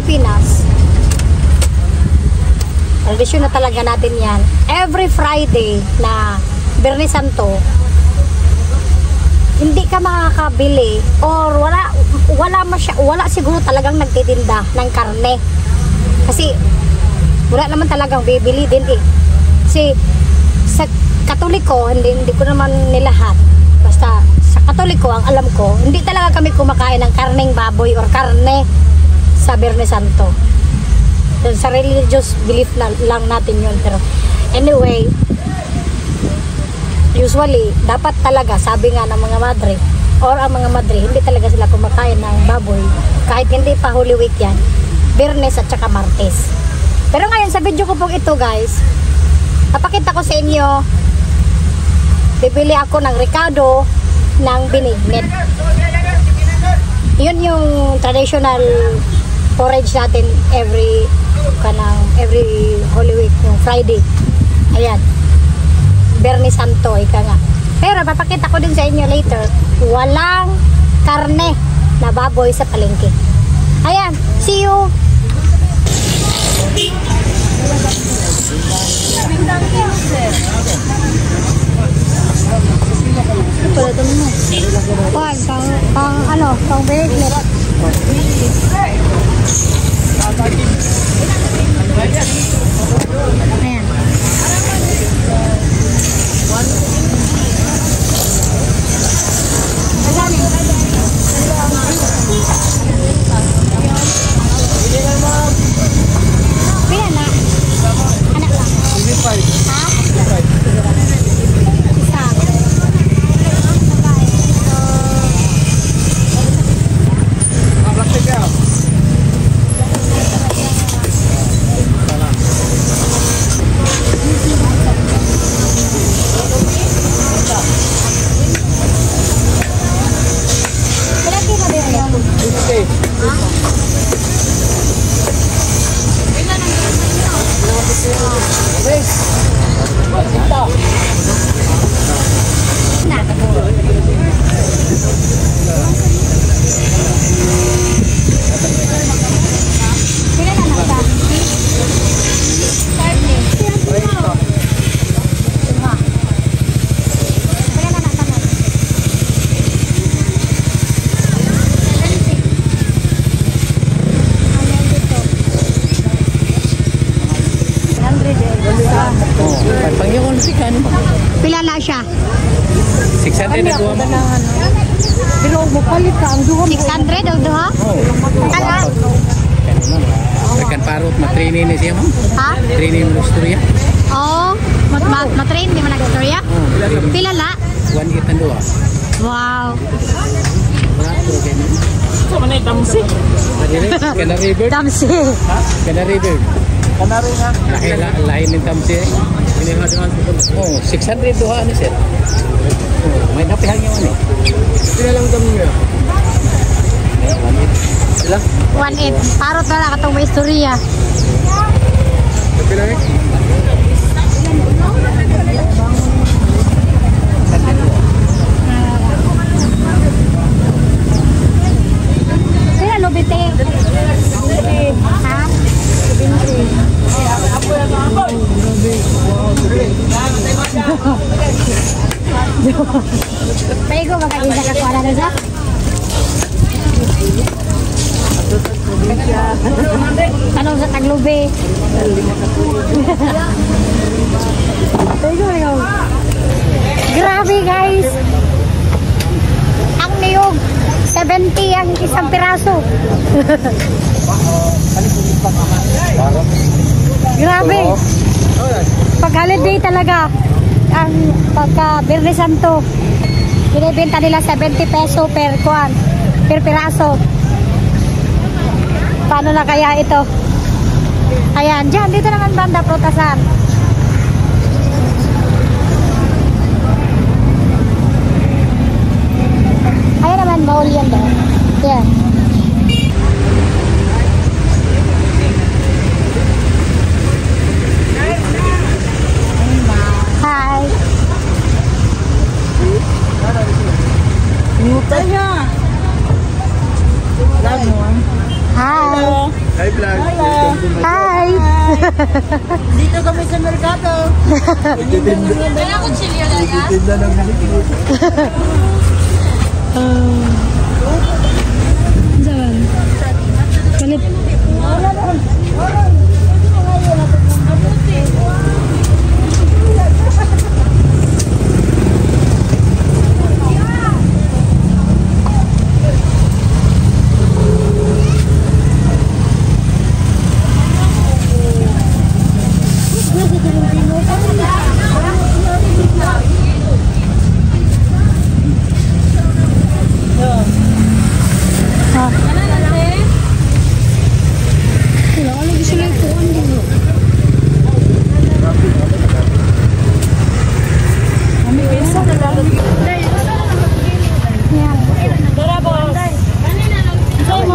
Pilipinas, tradisyon na talaga natin yan. Every Friday na Biyernes Santo, hindi ka makakabili or wala siguro talagang nagtitinda ng karne. Kasi wala naman talagang bibili din eh. Kasi sa Katoliko, hindi ko naman nilahat. Basta sa Katoliko, ang alam ko, hindi talaga kami kumakain ng karneng baboy or karne sa Biyernes Santo. Sa religious belief lang natin yun. Pero anyway, usually, dapat talaga, sabi nga ng mga madre, or ang mga madre, hindi talaga sila kumakain ng baboy. Kahit hindi pa Holy Week yan, Biyernes at saka Martes. Pero ngayon, sa video ko pong ito guys, papakita ko sa inyo, bibili ako ng Ricado ng binignit. Yun yung traditional porridge natin every Holy Week, yung Friday. Ayan. Biyernes Santo, ika nga. Pero papakita ko din sa inyo later, walang karne na baboy sa palengke. Ayan. See you! Pang binignit. Ayan. Pila na? Anak lang. Ha? Pila na siya? 600 na duha mo. Pero mo palit ka ang duha. 600 ang duha? Kala? Rekan parot matrainin ni siya mo. Ha? Training mo istorya. Oo. Matrain di mo nag-istorya? Pila na? 1 ang duha. Wow. Sama na damsi. Canary bird. Damsi. Ha? Canary bird. Kanari nga. Lain ng tamsi. Oh, 600 duha ni sir. May napihan niyo ani. Pila lang damo niya. 1.8. Parot na lang katong may istorya. Pila ni? Pila no bite? Ha? Paigo makakita ka kuala na sa? Tanong sa Taglubi. Paigo. Grabe guys. Ang niyog 70 ang isang piraso. Grabe. Pag holiday talaga, ang pagka Biyernes Santo, binibenta nila 70 peso per piraso. Paano na kaya ito? Ayan, dyan, dito naman banda Prutasan. Ayan naman, mall yan doon. Yan. Hi. Ngutay niya. Lamuan. Hi. Hi, vlog. Hi. Dito kami sa merkado. Kaya ko chilyo na yan. Titinda ng bilikli. Jalan. Kalip.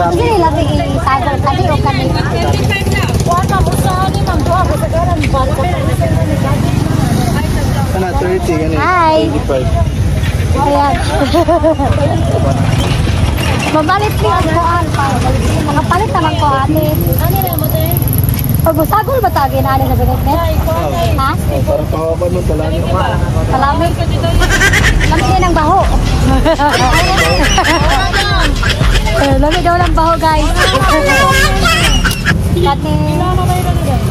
Sige lang i-tagal tadi o kami. Wala mo sa anin ang doha ko sa garan. Ano, 30 ganun. Hi. 25. Ayan. Mabalit niya ang kuan pa. Nakapalit naman ko ate. Ano na mo tayo? Pagbusagol ba tagi na ani sa binitnet? Ha? Parang pahaban mo talangin. Salamat. Lamig din ang baho. Lamig daw ng baho guys. Kani.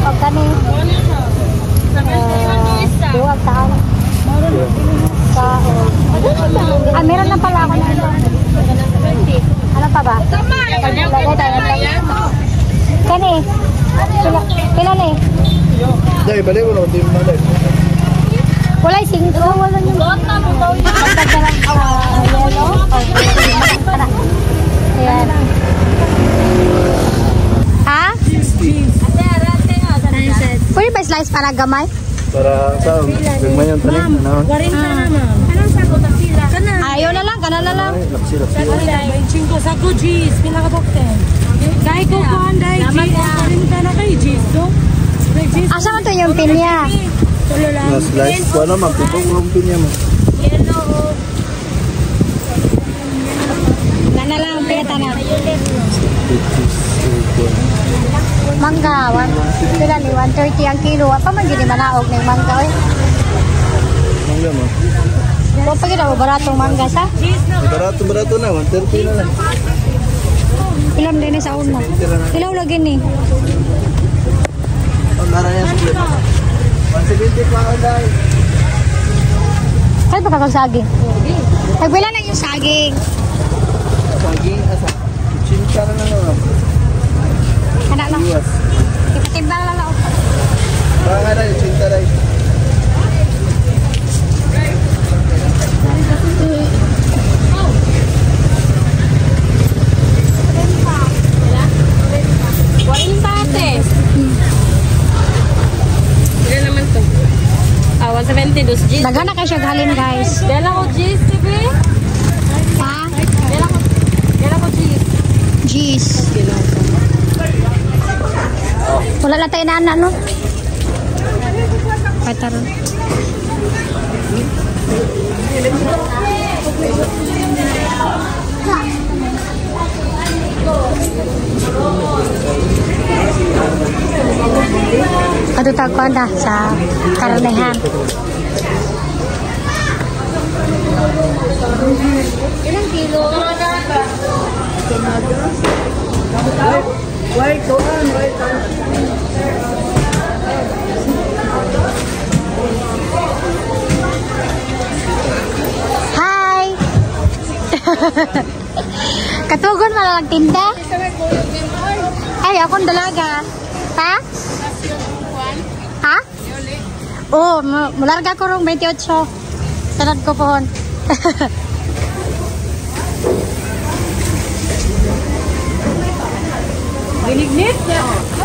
O kani. Duwag taan. Meron na pala ako na ito. Ano pa ba? Kani. Pila ni? Dahil, balik mo na. Hindi mo na. Wala yung 5. Wala yung gota mo daw yun. Pagdalang yellow. Ayan. Ha? Pwede ba slice para gamay? Para saan? Bigman yung talim. Ano? 40 na ma'am. Anong sagot ang sila? Ayaw na lang, kana na lang. Ay, lapsi. May 5 sa ko cheese. Pila ka bokten? Kaya ko ko anday cheese. 40 na kay cheese do. Asa man to yung pinya? Tulo lang. Na slice. Wala magpupong rumpin niya mo. Yellow. Nana lang, peta na. Mangga, pila ni 130 ang kilo. Apa man gini manaog ng mangga oy. Mangga mo. Kung pagid ako baratong mangga sa. Barato na. 130 na lang. Ilam din sa una. Ilaw lagi ni. Ang naraya sa plate. 170 pa ang dahil. Kaya pa kakang saging? Nagbila na yung saging. Saging, asa? Chincha na lang. Kada lang. Iwas. Ipatimbang lang lang. Baka na yung chincha rin. Daghan na kayo siya galin guys. Dela ko cheese, TV? Ha? Dela ko cheese. Jeez. Wala lang tayo na no? Pataro. Kadutag ko na sa karnehan. Ilang kilo? Hi! Katugon malalang tinda? Ay, akong dalaga. Ha? Ha? Oo, mularga ko rong 28. Tanad ko pohon. Binignit?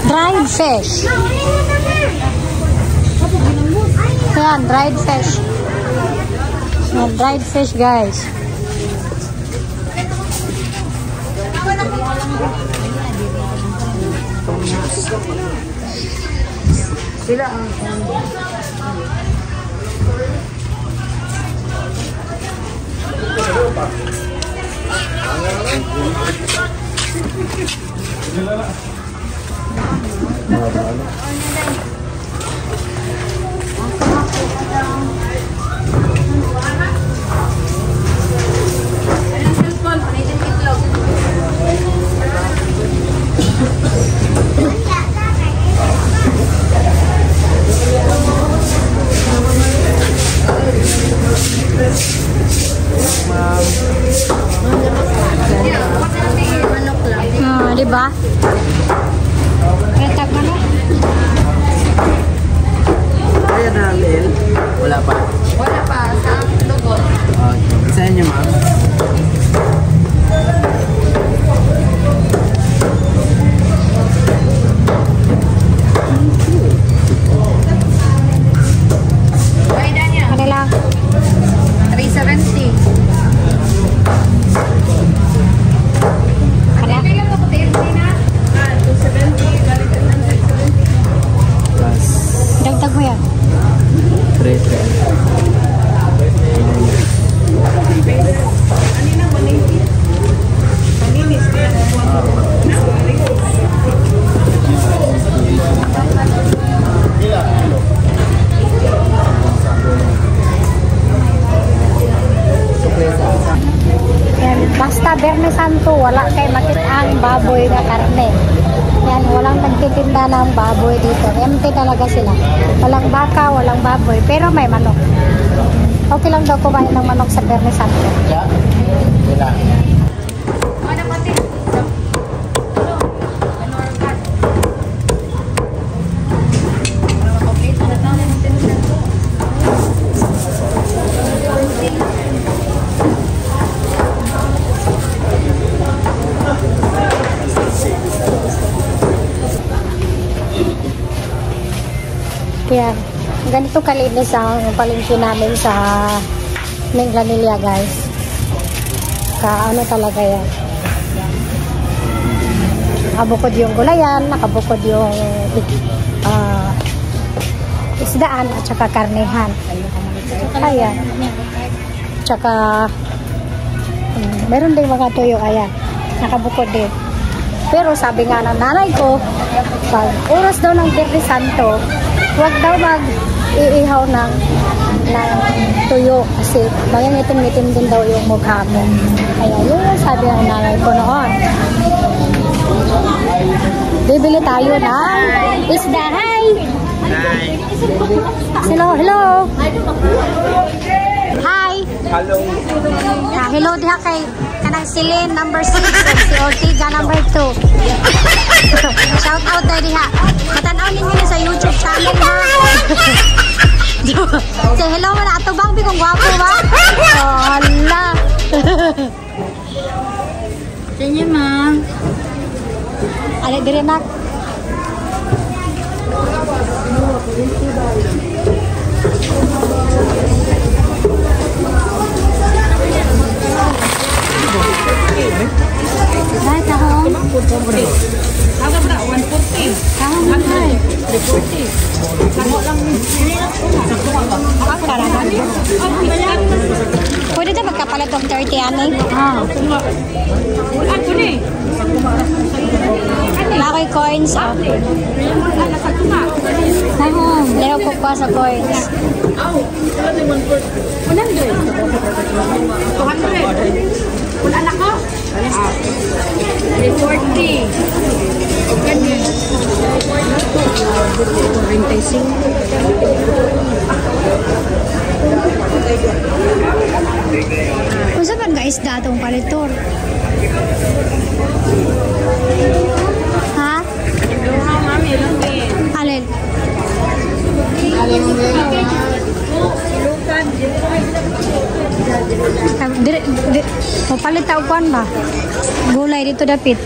Dried fish. Ayan, dried fish. Ayan, dried fish guys. Sila ang Di ba? Kaya tag ano? Kaya na, Lil? Wala pa. Wala pa, sa logo. Sa inyo, ma'am. Ano lang? 370. Ano? Plus Dagdag mo yan. 3. Yan. Basta Biyernes Santo, wala kay makitaang baboy na karne. Yan, walang nagtitinda ng baboy dito. Empty talaga sila. Walang baka, walang baboy, pero may manok. Okay lang daw kumain ng manok sa Biyernes Santo. Wala. Yan. Ganito kalinis ang palengke namin sa Minglanilla, guys. Ano talaga yan. Nakabukod yung gulayan, nakabukod yung isdaan at saka karnehan. Ayan. Tsaka meron din mga tuyo, ayan. Nakabukod din. Pero sabi nga ng nanay ko, pag oras daw ng Biyernes Santo, huwag daw mag-iihaw ng tuyo kasi bayang itim-itim din daw yung mukha mo. Kaya yun yung sabi ng nanay ko noon. Bibili tayo ng isda. Hi! Hello, hello! Hi! Hello. Hello diha kay kanang Silin number 6 si Ortiga number 2. Shout out tayo diha. Matanaw ninyo sa YouTube channel ha. Say hello na ato bang bi kung gwapo ba? Oh, hala. Sige, ma'am. Ale dire nak. Ay, tahong. Aga ba? 140. Tahong mahal. 340. Samo lang. Ang karana. Pwede na magkapalit ng 30 ani? Ulan ko ni. Lakoy coins. Oh. Tahong. Lero ko pa sa coins. 100. 200. Kung anak ko? 340. Okay din. 45. Kung saan man guys datong palitor? Ha? Duha, mami, lang din. Alin? Lukan. Papalit tao kuan ba? Gulay dito dapit.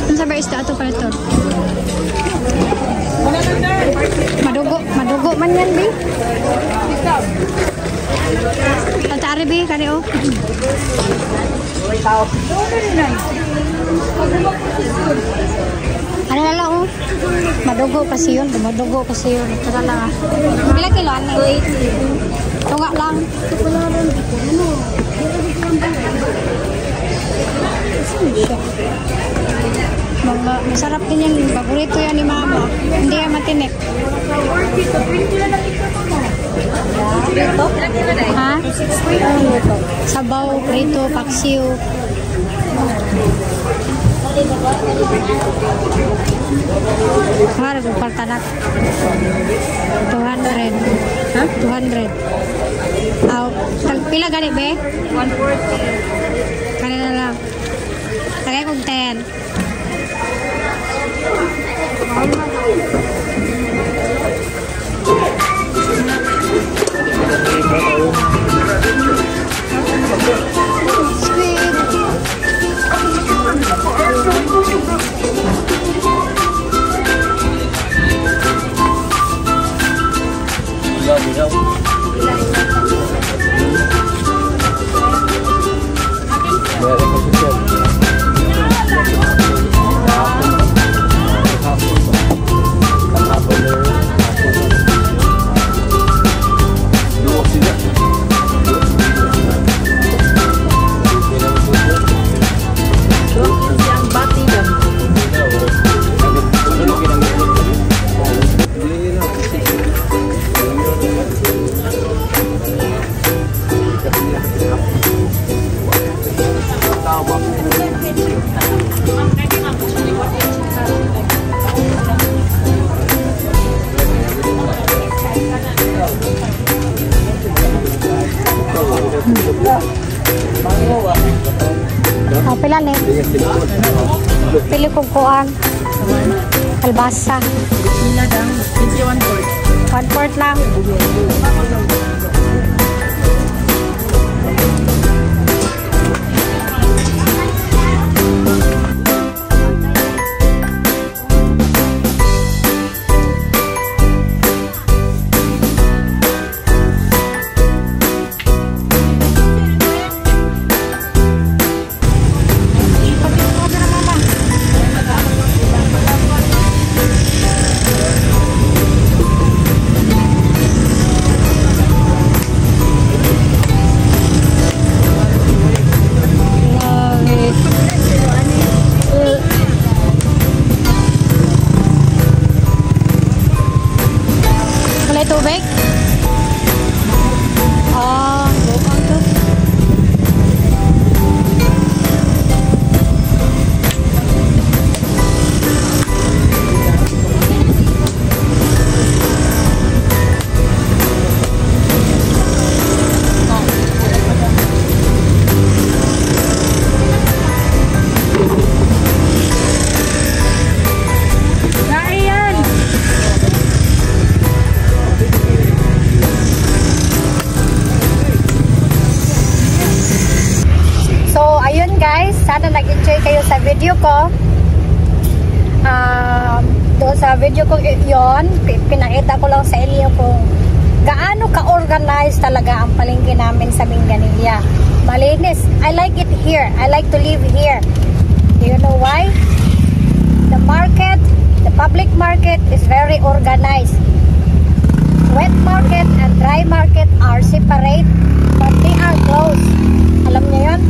Ano sa ba isda ito palitor? Madugo man yan, bi. Tatari, bi, kani o. Ano na lang, oh. Madugo kasi yun. Madugo kasi yun. Ito na lang, ah. Pila kilo, ano? Tunga lang. Saan siya? Masarap din yan. Paborito yan ni Mama. Hindi yan matinik. Ha? Sabaw, prito, paksiw. Harap yung paltanak. 200. Ha? 200. Pila gani be? 140. Kanina lang. Tagay kong 10. Pila ni? Pili kong kuan. Kalbasa. Pila lang. 1/4 lang. Tubig? Bukan tuh. Sana nag-enjoy kayo sa video ko. Doon sa video ko yon, pinakita ko lang sa inyo kung gaano ka-organized talaga ang palengke namin sa Minganilla. Malinis. I like it here. I like to live here. Do you know why? The market, the public market is very organized. Wet market and dry market are separate, but they are close. Alam niyo yun?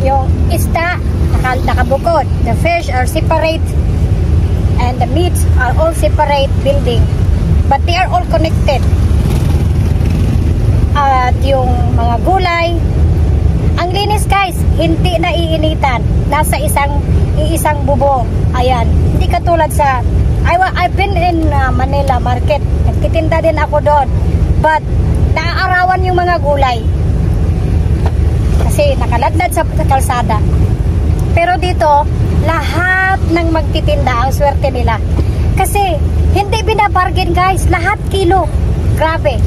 Yung isda nakabukod, the fish are separate, and the meats are all separate building, but they are all connected. At yung mga gulay, ang linis guys, hindi na iinitan, nasa isang bubong. Ayan, hindi katulad sa I've been in Manila market, nagtitinda din ako doon, but naaarawan yung mga gulay kasi nakaladlad sa kalsada. Pero dito, lahat ng magtitinda, ang swerte nila. Kasi, hindi binabargain guys. Lahat kilo. Grabe.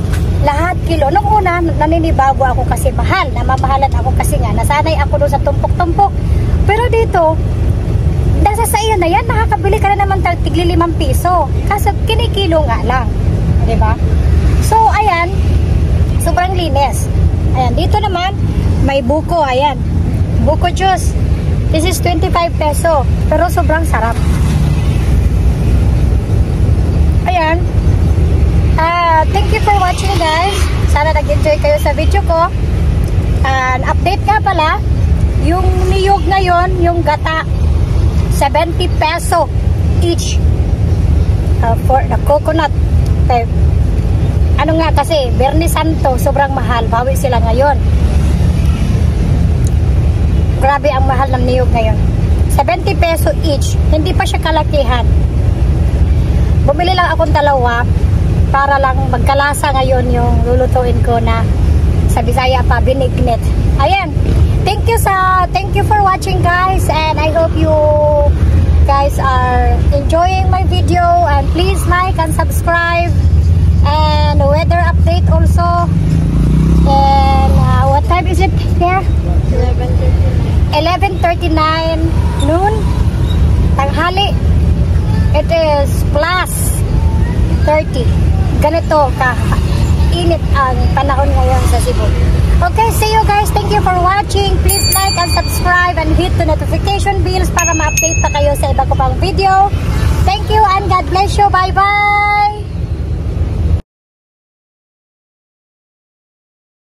Lahat kilo. Nung una, naninibago ako kasi mahal. Namamahalan ako kasi nga, nasanay ako doon sa tumpok-tumpok. Pero dito, nasa sa iyo na yan, nakakabili ka na naman tigli 5 piso. Kasi kinikilo nga lang. Diba? So, ayan, sobrang linis. Ayan, dito naman, may buko, ayan. Buko juice. This is 25 peso. Pero sobrang sarap. Ayan. Thank you for watching guys. Sana nag-enjoy kayo sa video ko. And update nga pala, yung niyog ngayon, yung gata, 70 peso each for the coconut. Okay. Ano nga kasi, Biyernes Santo, sobrang mahal. Bawi sila ngayon. Grabe ang mahal ng niyog ngayon. 70 peso each. Hindi pa siya kalakihan. Bumili lang akong dalawa para lang magkalasa ngayon yung lulutuin ko na sa Bisaya pa, binignet. Ayan. Thank you for watching, guys, and I hope you guys are enjoying my video, and please like and subscribe, and the weather update also. And what time is it here? 11:39 noon, tanghali. It is plus 30. Ganito ka init ang panahon ngayon sa Cebu. Okay, see you guys. Thank you for watching. Please like and subscribe and hit the notification bells para ma-update pa kayo sa iba ko pang video. Thank you and God bless you. Bye-bye!